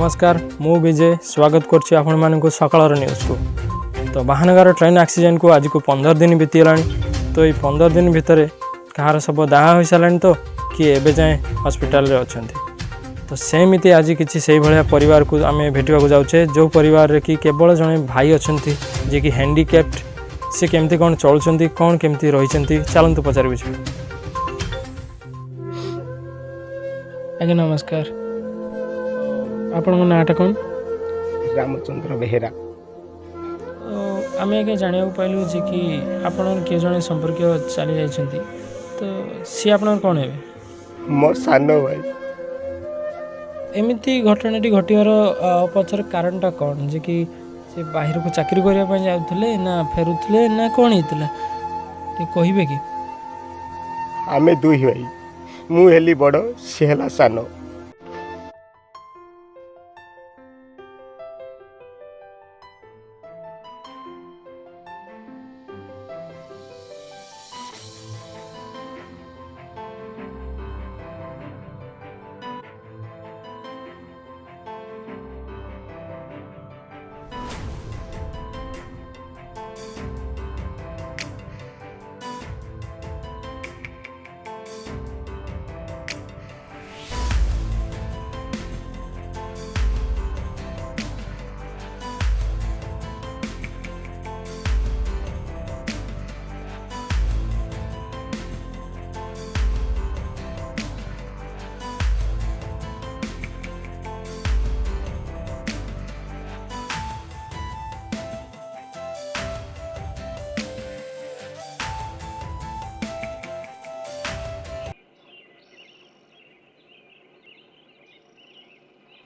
नमस्कार मु विजय स्वागत करछि आपण मानकु सकाळर न्यूज को। तो महानगर ट्रेन एक्सीडेंट को आज को 15 दिन बीतीगला। तो ये 15 दिन भितर कहार सब दाह हो सारा तो कि एबे जाए हॉस्पिटल रे अछंती। तो सेमिति आज किछि सेही भलिया परिवार को आमे भेटिबा जाउछे जो परिवार रे कि केवल जने भाई अछंती जे कि हैंडीकैप्ड से केमती कोन चलुछंती कोन केमती रहिछंती चलंतु पचारबे छ। आगे नमस्कार आपण नाटा कौन? रामचंद्र बेहेरा। आम आगे जाना पाइलु जे कि आपण किए जने संपर्क चली जाइछंती तो सी आपण कौन है? मो सानो भाई। एमिति घटनाटी घटिवार पछर कारणटा कौन जे कि से बाहर को चाकरी करिया पय जाउथले ना फेरुथले ना कोन हितला ते कहिबे कि? आमे दुई भाई, मु हेली बड़ से हला सानो।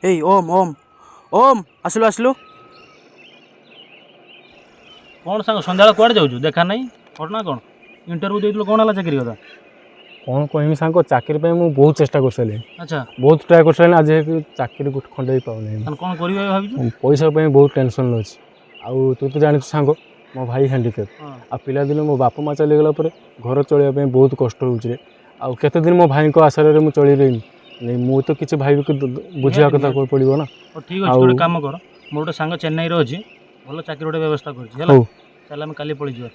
ए ओम ओम ओम आसलु आसलु कौन सांग संध्या कुआड़े जाऊँ देखा नहीं घटना कौन इंटरव्यू देइतलो कौन हला चाकरी कथा कौन कहमी सांग चाकरी पे मु बहुत चेष्टा कर सले। अच्छा बहुत ट्राई कर सले आज चाकरी गुट खंडे ही पाउ नै। कौन करियो भाबिछु पैसा पे बहुत टेंशन अछि। आउ तू तो जानि सांग मो भाई हैंडीकैप आ पिला दिन मो बापा माँ चली गला पर घर चलिया पे बहुत कष्ट होउछ रे। आ केते दिन मो भाई को आशा रे मु चली रही नहीं मु तो किसी भाई को बुझिया कथा को पड़िबो ना। ठीक अछि तोरे काम कर मोर गोटे सांग चेन्नई रो अछि भलो चाकरी गोटे व्यवस्था करछि हला चल हम काली पळि जियो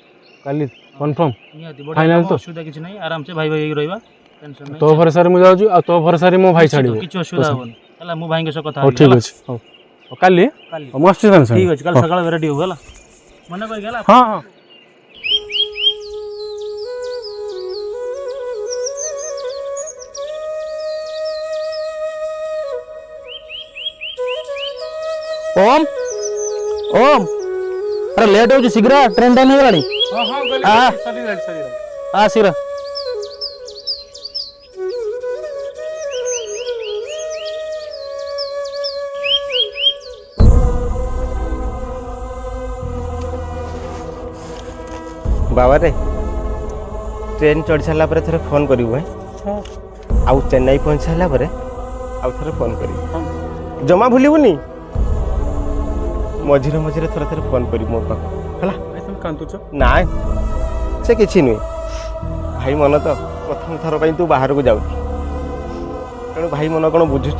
काली कंफर्म नियाती बडा फाइनल तो असुविधा किछ नहीं आराम से भाई भाई रहइबा टेंशन नहीं। तो भरोसा रे मु जाउछु आ तो भरोसा रे मो भाई छाड़िबो किछ असुविधा होबन हला मु भाई के से कथा हो ठीक अछि हो काली मस्त टेंशन ठीक अछि कल सकाळ रेडी हो हला मने कोइ गेला। हां हां ओम ओम अरे लेट हो शीघ्र ट्रेन टाइम हो गलानी। हां हां गली सरी आ शीघ्र बाबा रे ट्रेन चढ़ सारा पर थे फोन करू आउ चेन्नई पहुँच सारा पर आउ थे फोन कर जमा भूलबुनि मझिरे मझिरे थोड़ा थोड़ा फोन करी मो पाख है कांतुच ना से किसी नुहे भाई मन तो प्रथम थर पर तू बाहर को जाऊ तेणु भाई मन कौन बुझु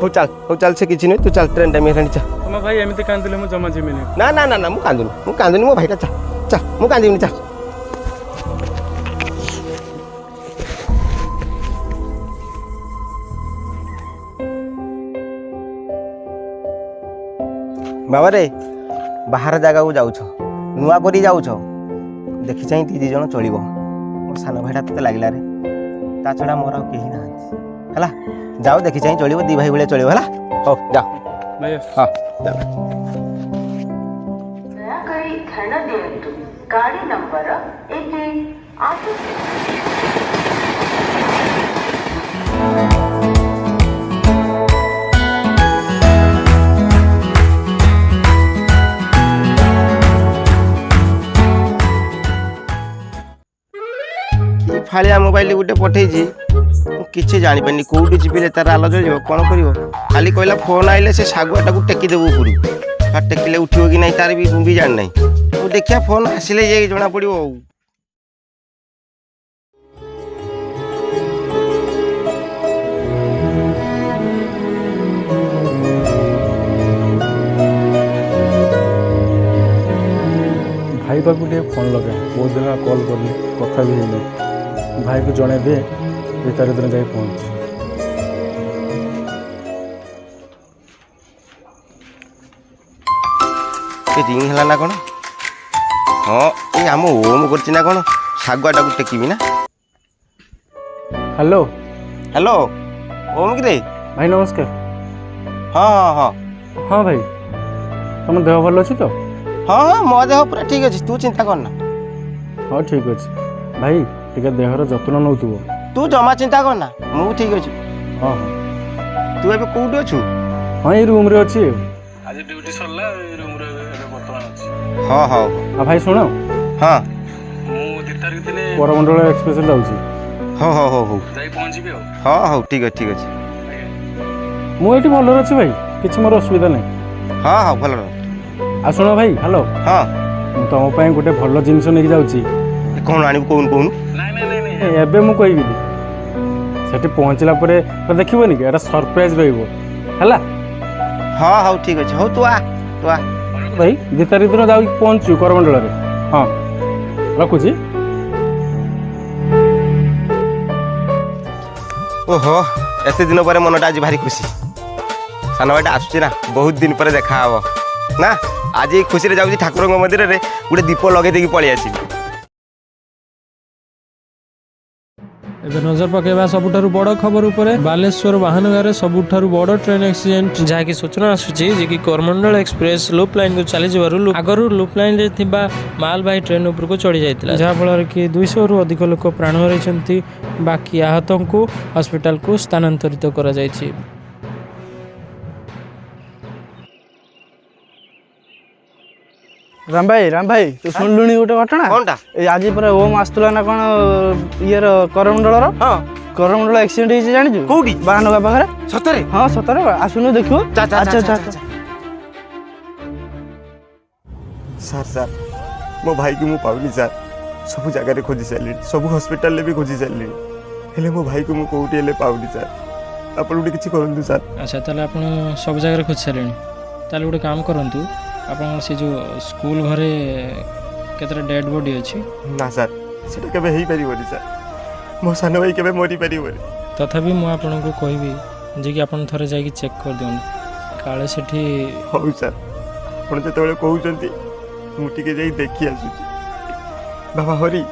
हो चल से किसी नुहे तू चल ट्रेन टाइम है चल तुम भाई एमती कांदिले मु जमा जिमिनी ना ना ना ना मु कांदुनी मो भाईटा चल चल मु कांदिनी चल बाबा रे बाहर जगह को जाऊछ नुआ करी जाऊछ देखि चाहि दी जण चलिबो मो सान भाईटा तते लागला रे ता छडा मोर आ केही ना हला जाओ देखि चाहि चलिबो दी भाई भले चलिबो हला हो जा भाई हां जा दयाकरी ध्यान दियंतु गाड़ी नंबर 1 फालिया मोबाइल गोटे पठे किसी जापारे कौटी जीपे तार आलो जल कौन कर खाली कहला फोन आइले से शागुआटा को टेकीदेव ऊपर टेकिले उठो कि ना तार भी जान ना देखिया फोन आसिले ये जना पड़ो। भाई पाखु टे फोन लगा बहुत दिन कॉल करनी कथा भी नहीं भाई को जड़े दे तार दिन जाए पहुँच रिंग है ना कौन हाँ ये आम ओम करना कौन शागुआटा को टेकिबी ना हेलो हेलो ओम कि रे भाई नमस्कार हाँ हाँ हाँ हाँ भाई तुम देह भल अच्छी तो हाँ हाँ मो देह पूरा ठीक अच्छे तू चिंता करना हाँ ठीक अच्छे भाई टे देहर जत्न नौ तू जमा चिंता करना मु ठीक अच्छी हाँ हाँ तू ଏବେ କୋଉଠି ଅଛୁ हाँ ये रूम रे अच्छी ଆଜି ଡ୍ୟୁଟି ସରିଲା ଏଇ ରୁମ୍ରେ ଏବେ ବର୍ତ୍ତମାନ ଅଛି। ହଁ ହଉ भाई शुण ହଁ ମୁଁ 2 ତାରିଖ ଦିନ करमंडल एक्सप्रेस जाऊँगी ହଉ ହଉ ହଉ ହଉ ଯାଇ ପହଞ୍ଚିବି ଆଉ। ହଁ ହଉ ଠିକ୍ ଅଛି ଠିକ୍ ଅଛି मुझे भलर अच्छी भाई किसी मोर असुविधा नहीं ହଁ ହଉ ଭଲ ରହ आ शुण भाई हेलो ହଁ ମୁଁ ତମ ପାଇଁ ଗୋଟେ ଭଲ ଜିନିଷ ନେଇକି ଯାଉଛି ଏ କ'ଣ ଆଣିବୁ କହୁନୁ କହୁନୁ ନାଇଁ ନାଇଁ ନାଇଁ ନାଇଁ ଏବେ ମୁଁ କହିବିନି ସେଠି ପହଞ୍ଚିଲା ପରେ ଦେଖିବନି କି ଏଟା ସରପ୍ରାଇଜ ରହିବ ହେଲା ହଁ ହଉ ଠିକ୍ ଅଛି ହଉ ତୁ ଆ ଭାଇ 2 ତାରିଖ ଦିନ ଯାଇକି ପହଞ୍ଚୁ କରମଣ୍ଡଳରେ ହଁ ରଖୁଛି ଓହୋ ଏତେ ଦିନ ପରେ ମନଟା ଆଜି ଭାରି ଖୁସି ସାନ ଭାଇଟା ଆସୁଛି ନା ବହୁତ ଦିନ ପରେ ଦେଖା ହବ ନା ଆଜି ଖୁସିରେ ଯାଉଛି ଠାକୁରଙ୍କ ମନ୍ଦିରରେ ଗୋଟେ ଦୀପ ଲଗେଇ ଦେଇକି ପଳେଇ ଆସିବି ଏବେ ନଜର ପକାଇବା ସବୁଠାରୁ ବଡ଼ ଖବର ଉପରେ ବାଲେଶ୍ୱର ବାହାନଗାରେ ସବୁଠାରୁ ବଡ଼ ଟ୍ରେନ୍ ଆକ୍ସିଡେଣ୍ଟ ଯାହାକି ସୂଚନା ଆସୁଛି ଯେ କି କରମଣ୍ଡଳ ଏକ୍ସପ୍ରେସ ଲୁପ୍ ଲାଇନ୍କୁ ଚାଲିଯିବାରୁ ଆଗରୁ ଲୁପ୍ ଲାଇନ୍ରେ ଥିବା ମାଲବାହୀ ଟ୍ରେନ୍ ଉପରକୁ ଚଢ଼ି ଯାଇଥିଲା ଯାହାଫଳରେ କି 200ରୁ ଅଧିକ ଲୋକ ପ୍ରାଣ ହରାଇଛନ୍ତି ବାକି ଆହତଙ୍କୁ ହସ୍ପିଟାଲକୁ ସ୍ଥାନାନ୍ତରିତ କରାଯାଇଛି राम भाई तू शुणुनी गोटे घटना କ'ଣଟା आज पर ओम आसला ना कौन इयर करमंडल ହଁ करमंडल एक्सीडेंट होती जानी କୋଉଠି बाहनगा पाखे ସତରେ हाँ सतरे आसुनु देखो ଚା ଚା अच्छा ଚା अच्छा ସାର୍ ସାର୍ ମୋ ଭାଇକି ମୁଁ ପାଉନି ସାର୍ ସବୁ ଜାଗାରେ ଖୋଜି ସାରିଲିଣି ସବୁ ହସ୍ପିଟାଲରେ ବି ଖୋଜି ସାରିଲିଣି ହେଲେ ମୋ ଭାଇକୁ ମୁଁ କେଉଁଠି ହେଲେ ପାଉନି ସାର୍ ଆପଣ ଗୋଟେ କିଛି କରନ୍ତୁ ସାର୍ ଆଚ୍ଛା ତାହେଲେ ଆପଣ ସବୁ ଜାଗାରେ ଖୋଜି ସାରିଲେଣି ତାହେଲେ ଗୋଟେ କାମ କରନ୍ତୁ ଆପଣଙ୍କର ସେ ଯେଉଁ ସ୍କୁଲ ଘରେ କେତେଟା ଡେଡ୍ ବଡି ଅଛି ନା ସାର୍ ସେଟା କେବେ ହେଇପାରିବନି ସାର୍ ମୋ ସାନ ଭାଇ କେବେ ମରିପାରିବନି ତଥାପି ମୁଁ ଆପଣଙ୍କୁ କହିବି ଯେ କି ଆପଣ ଥରେ ଯାଇକି ଚେକ୍ କରିଦିଅନ୍ତୁ କାଳେ ସେଠି ହଉ ସାର୍ ଆପଣ ଯେତେବେଳେ କହୁଛନ୍ତି ମୁଁ ଟିକେ ଯାଇ ଦେଖି ଆସୁଛି ବାବା ହରି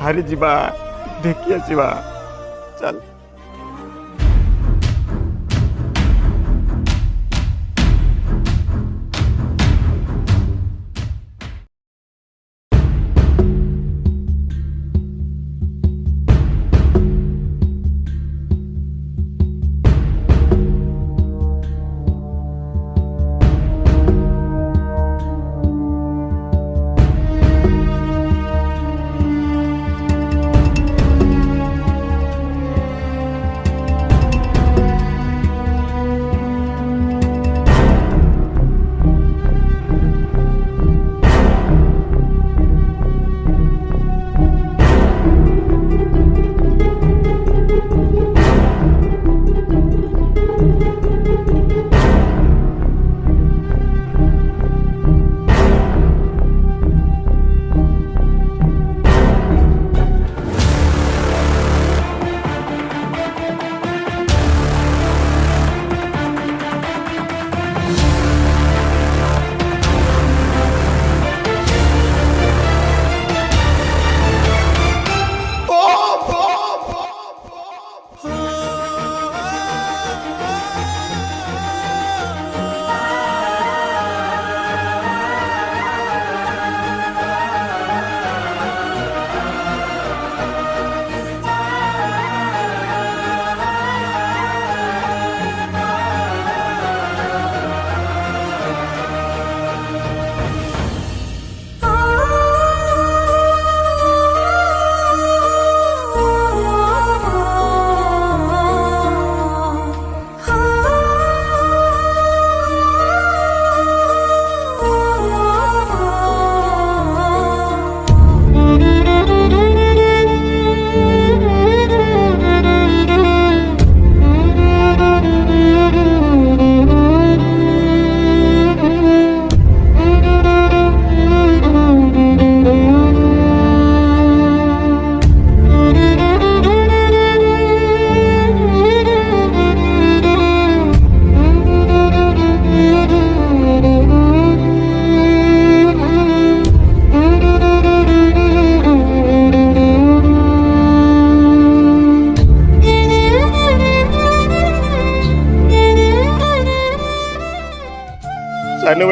ହାରି ଯିବା ଦେଖି ଆସିବା ଚାଲ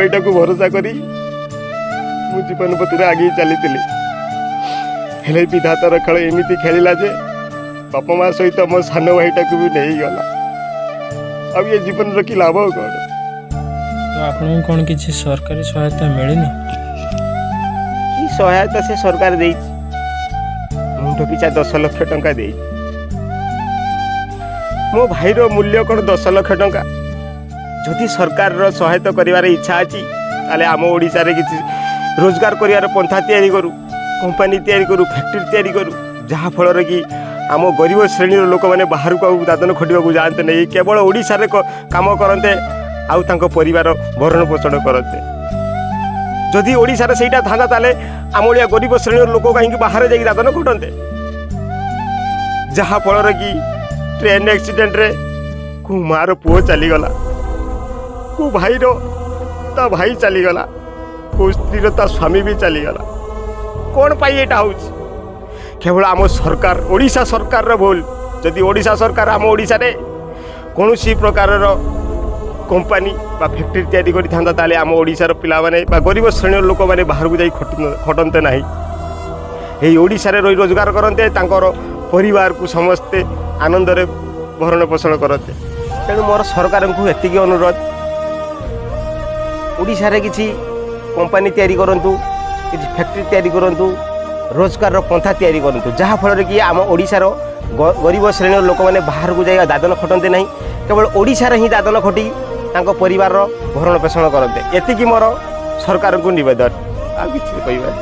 ଭାଇଟାକୁ ଭରସା କରି ମୁଁ ଜୀବନ ପଥରେ ଆଗେଇ ଚାଲିଥିଲି। ହେଲେ ବିଧାତାର ଖେଳ ଏମିତି ଖେଳିଲା ଯେ ବାପା ମା ସହିତ ମୋ ସାନ ଭାଇଟାକୁ ବି ନେଇଗଲା। ଆଉ ଏ ଜୀବନର କି ଲାଭ କ'ଣ? ତ ଆପଣଙ୍କୁ କ'ଣ କିଛି ସରକାରୀ ସହାୟତା ମିଳିନି? କି ସହାୟତା ସେ ସରକାର ଦେଇଛି? ମୁଣ୍ଡ ପିଛା 10 ଲକ୍ଷ ଟଙ୍କା ଦେଇଛି। ମୋ ଭାଇର ମୂଲ୍ୟ କ'ଣ 10 ଲକ୍ଷ ଟଙ୍କା? ଯଦି ସରକାରର ସହାୟତା କରିବାର ଇଚ୍ଛା ଅଛି ତାହେଲେ ଆମ ଓଡ଼ିଶାରେ କିଛି ରୋଜଗାର କରିବାର ପନ୍ଥା ତିଆରି କରୁ, କମ୍ପାନୀ ତିଆରି କରୁ, ଫ୍ୟାକ୍ଟ୍ରି ତିଆରି କରୁ, ଯାହାଫଳରେ କି ଆମ ଗରିବ ଶ୍ରେଣୀର ଲୋକମାନେ ବାହାରକୁ ଆଉ ଦାଦନ ଖଟିବାକୁ ଯାଆନ୍ତେ ନାହିଁ, କେବଳ ଓଡ଼ିଶାରେ କାମ କରନ୍ତେ ଆଉ ତାଙ୍କ ପରିବାର ଭରଣ ପୋଷଣ କରନ୍ତେ। ଯଦି ଓଡ଼ିଶାରେ ସେଇଟା ଥାନ୍ତା ତାହେଲେ ଆମ ଭଳିଆ ଗରିବ ଶ୍ରେଣୀର ଲୋକ କାହିଁକି ବାହାରେ ଯାଇକି ଦାଦନ ଖଟନ୍ତେ? ଯାହାଫଳରେ କି ଟ୍ରେନ୍ ଆକ୍ସିଡେଣ୍ଟରେ କେଉଁ ମାଆର ପୁଅ ଚାଲିଗଲା, କେଉଁ ଭାଇର ତା ଭାଇ ଚାଲିଗଲା, କେଉଁ ସ୍ତ୍ରୀର ତା ସ୍ୱାମୀ ବି ଚାଲିଗଲା। କ'ଣ ପାଇଁ ଏଇଟା ହେଉଛି? କେବଳ ଆମ ସରକାର, ଓଡ଼ିଶା ସରକାରର ଭୁଲ। ଯଦି ଓଡ଼ିଶା ସରକାର ଆମ ଓଡ଼ିଶାରେ କୌଣସି ପ୍ରକାରର କମ୍ପାନୀ ବା ଫ୍ୟାକ୍ଟ୍ରି ତିଆରି କରିଥାନ୍ତା ତାହେଲେ ଆମ ଓଡ଼ିଶାର ପିଲାମାନେ ବା ଗରିବ ଶ୍ରେଣୀର ଲୋକମାନେ ବାହାରକୁ ଯାଇ ଖଟନ୍ତେ ନାହିଁ। ଏହି ଓଡ଼ିଶାରେ ରହି ରୋଜଗାର କରନ୍ତେ, ତାଙ୍କର ପରିବାରକୁ ସମସ୍ତେ ଆନନ୍ଦରେ ଭରଣ ପୋଷଣ କରନ୍ତେ। ତେଣୁ ମୋର ସରକାରଙ୍କୁ ଏତିକି ଅନୁରୋଧ, ଓଡ଼ିଶାରେ କିଛି କମ୍ପାନୀ ତିଆରି କରନ୍ତୁ, କିଛି ଫ୍ୟାକ୍ଟ୍ରି ତିଆରି କରନ୍ତୁ, ରୋଜଗାରର ପନ୍ଥା ତିଆରି କରନ୍ତୁ, ଯାହାଫଳରେ କି ଆମ ଓଡ଼ିଶାର ଗରିବ ଶ୍ରେଣୀର ଲୋକମାନେ ବାହାରକୁ ଯାଇ ଦାଦନ ଖଟନ୍ତେ ନାହିଁ, କେବଳ ଓଡ଼ିଶାରେ ହିଁ ଦାଦନ ଖଟି ତାଙ୍କ ପରିବାରର ଭରଣ ପୋଷଣ କରନ୍ତେ। ଏତିକି ମୋର ସରକାରଙ୍କୁ ନିବେଦନ, ଆଉ କିଛି କହିବାର